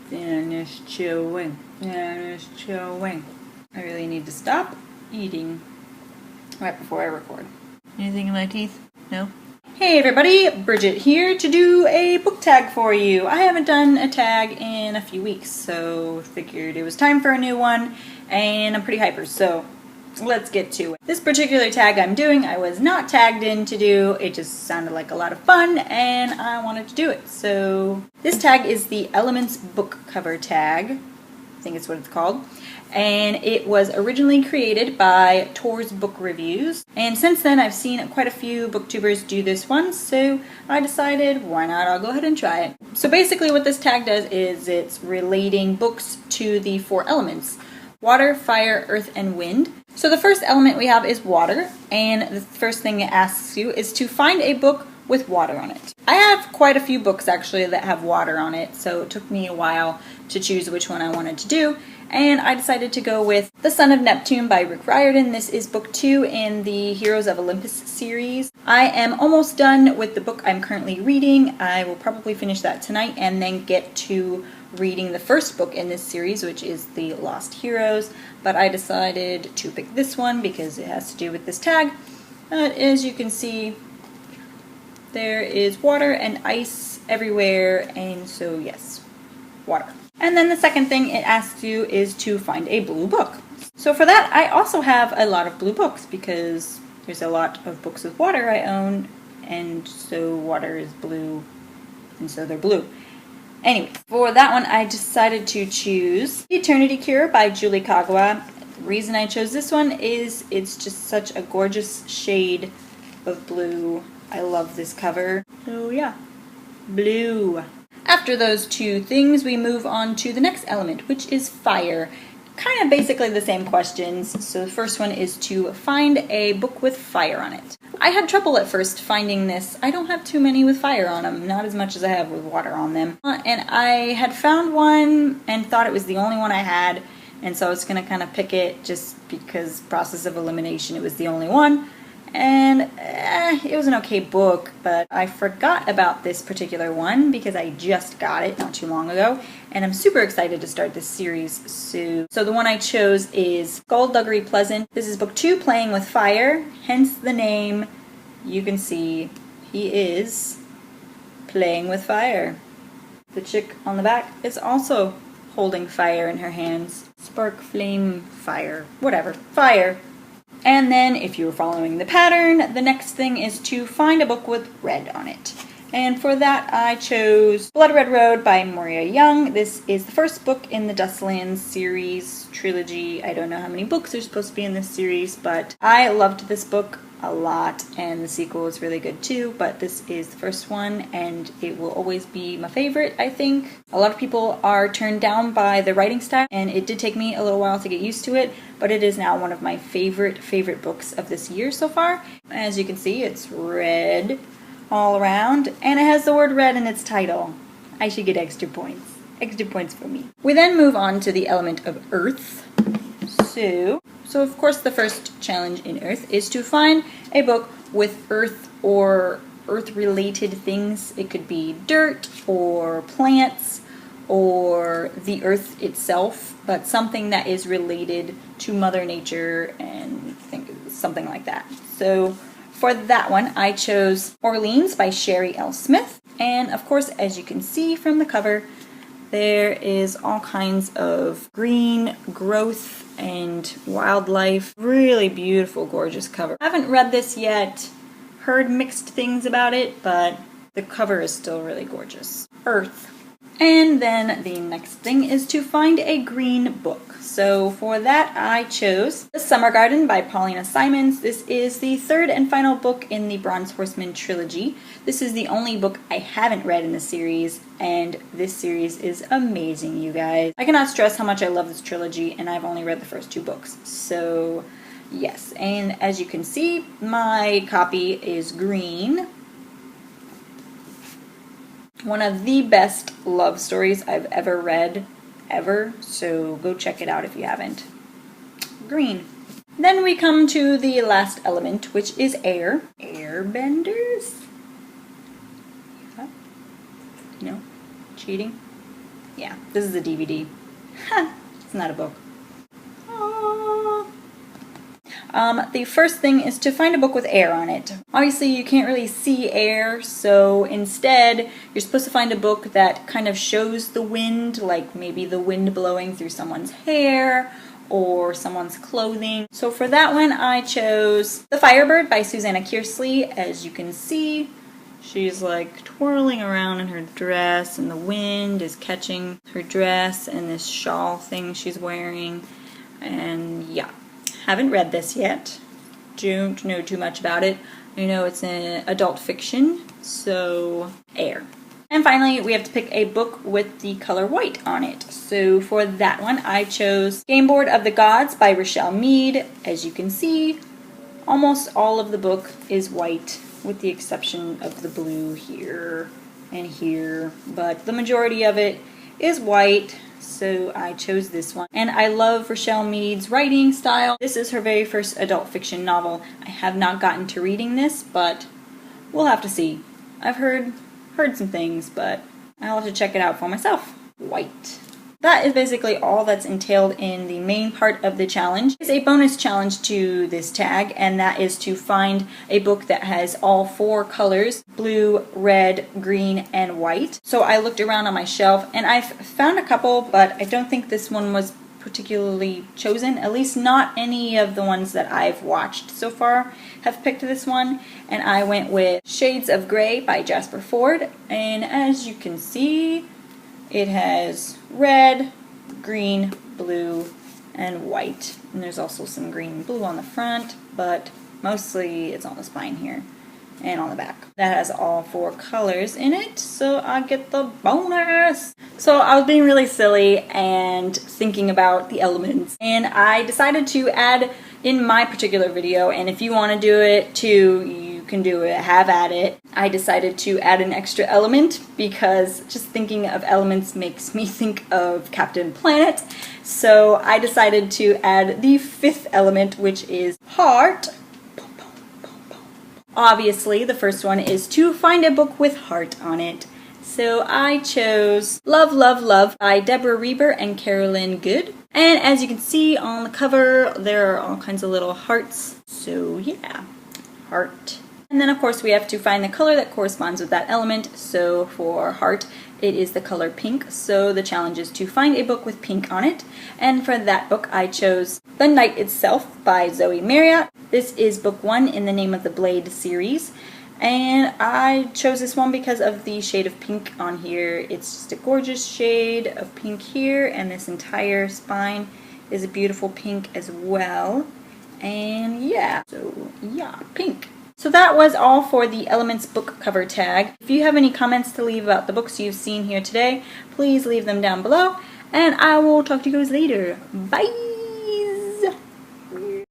Finish chewing. Finish chewing. I really need to stop eating right before I record. Anything in my teeth? No? Hey everybody, Bridget here to do a book tag for you. I haven't done a tag in a few weeks, so figured it was time for a new one, and I'm pretty hyper, so let's get to it. This particular tag I'm doing, I was not tagged in to do. It just sounded like a lot of fun, and I wanted to do it. So this tag is the Elements book cover tag. I think it's what it's called. And it was originally created by Tor's Book Reviews. And since then I've seen quite a few booktubers do this one, so I decided why not, I'll go ahead and try it. So basically what this tag does is it's relating books to the four elements: water, fire, earth, and wind. So the first element we have is water, and the first thing it asks you is to find a book with water on it. I have quite a few books actually that have water on it, so it took me a while to choose which one I wanted to do, and I decided to go with The Son of Neptune by Rick Riordan. This is book 2 in the Heroes of Olympus series. I am almost done with the book I'm currently reading. I will probably finish that tonight and then get to reading the first book in this series, which is The Lost Heroes, but I decided to pick this one because it has to do with this tag. As you can see, there is water and ice everywhere, and so yes, water. And then the second thing it asks you is to find a blue book. So for that, I also have a lot of blue books because there's a lot of books with water I own, and so water is blue, and so they're blue. Anyway, for that one, I decided to choose Eternity Cure by Julie Kagawa. The reason I chose this one is it's just such a gorgeous shade of blue. I love this cover. So yeah, blue. After those two things, we move on to the next element, which is fire. Kind of basically the same questions. So the first one is to find a book with fire on it. I had trouble at first finding this. I don't have too many with fire on them, not as much as I have with water on them. And I had found one and thought it was the only one I had, and so I was going to kind of pick it just because process of elimination, it was the only one. And it was an okay book, but I forgot about this particular one because I just got it not too long ago, and I'm super excited to start this series soon. So the one I chose is Skullduggery Pleasant. This is book 2, Playing with Fire, hence the name. You can see he is playing with fire. The chick on the back is also holding fire in her hands. Spark, flame, fire, whatever, fire. And then, if you're following the pattern, the next thing is to find a book with red on it. And for that, I chose Blood Red Road by Moria Young. This is the first book in the Dustlands series trilogy. I don't know how many books are supposed to be in this series, but I loved this book a lot, and the sequel is really good too, but this is the first one, and it will always be my favorite, I think. A lot of people are turned down by the writing style, and it did take me a little while to get used to it, but it is now one of my favorite books of this year so far. As you can see, it's red all around, and it has the word red in its title. I should get extra points. Extra points for me. We then move on to the element of earth. So of course the first challenge in earth is to find a book with earth or earth-related things. It could be dirt or plants or the earth itself, but something that is related to Mother Nature and something like that. So for that one, I chose Orleans by Sherry L. Smith. And of course, as you can see from the cover, there is all kinds of green growth and wildlife. Really beautiful, gorgeous cover. I haven't read this yet, heard mixed things about it, but the cover is still really gorgeous. Earth. And then the next thing is to find a green book. So for that, I chose The Summer Garden by Paulina Simons. This is the third and final book in the Bronze Horseman trilogy. This is the only book I haven't read in the series, and this series is amazing, you guys. I cannot stress how much I love this trilogy, and I've only read the first 2 books. So yes, and as you can see, my copy is green. One of the best love stories I've ever read, ever, so go check it out if you haven't. Green. Then we come to the last element, which is air. Airbenders? No? Cheating? Yeah, this is a DVD. It's not a book. The first thing is to find a book with air on it. Obviously you can't really see air, so instead you're supposed to find a book that kind of shows the wind, like maybe the wind blowing through someone's hair or someone's clothing. So for that one I chose The Firebird by Susanna Kearsley. As you can see, she's like twirling around in her dress and the wind is catching her dress and this shawl thing she's wearing. And yeah, haven't read this yet. Don't know too much about it. I know it's an adult fiction, so air. And finally, we have to pick a book with the color white on it. So for that one, I chose Game Board of the Gods by Richelle Mead. As you can see, almost all of the book is white, with the exception of the blue here and here. But the majority of it is white, so I chose this one. And I love Richelle Mead's writing style. This is her very first adult fiction novel. I have not gotten to reading this, but we'll have to see. I've heard some things, but I'll have to check it out for myself. White. That is basically all that's entailed in the main part of the challenge. There's a bonus challenge to this tag, and that is to find a book that has all 4 colors: blue, red, green, and white. So I looked around on my shelf, and I've found a couple, but I don't think this one was particularly chosen. At least not any of the ones that I've watched so far have picked this one. And I went with Shades of Grey by Jasper Fforde. And as you can see, it has red, green, blue, and white. And there's also some green and blue on the front, but mostly it's on the spine here and on the back. That has all 4 colors in it, so I get the bonus! So I was being really silly and thinking about the elements, and I decided to add in my particular video, and if you want to do it too, you can do it, have at it. I decided to add an extra element because just thinking of elements makes me think of Captain Planet. So I decided to add the 5th element, which is heart. Obviously, the first one is to find a book with heart on it. So I chose Love, Love, Love by Deborah Reber and Carolyn Good. And as you can see on the cover, there are all kinds of little hearts. So yeah, heart. And then of course we have to find the color that corresponds with that element. So for heart, it is the color pink. So the challenge is to find a book with pink on it. And for that book, I chose The Night Itself by Zoe Marriott. This is book 1 in the Name of the Blade series. And I chose this one because of the shade of pink on here. It's just a gorgeous shade of pink here, and this entire spine is a beautiful pink as well. And yeah, so yeah, pink. So that was all for the Elements book cover tag. If you have any comments to leave about the books you've seen here today, please leave them down below, and I will talk to you guys later. Bye!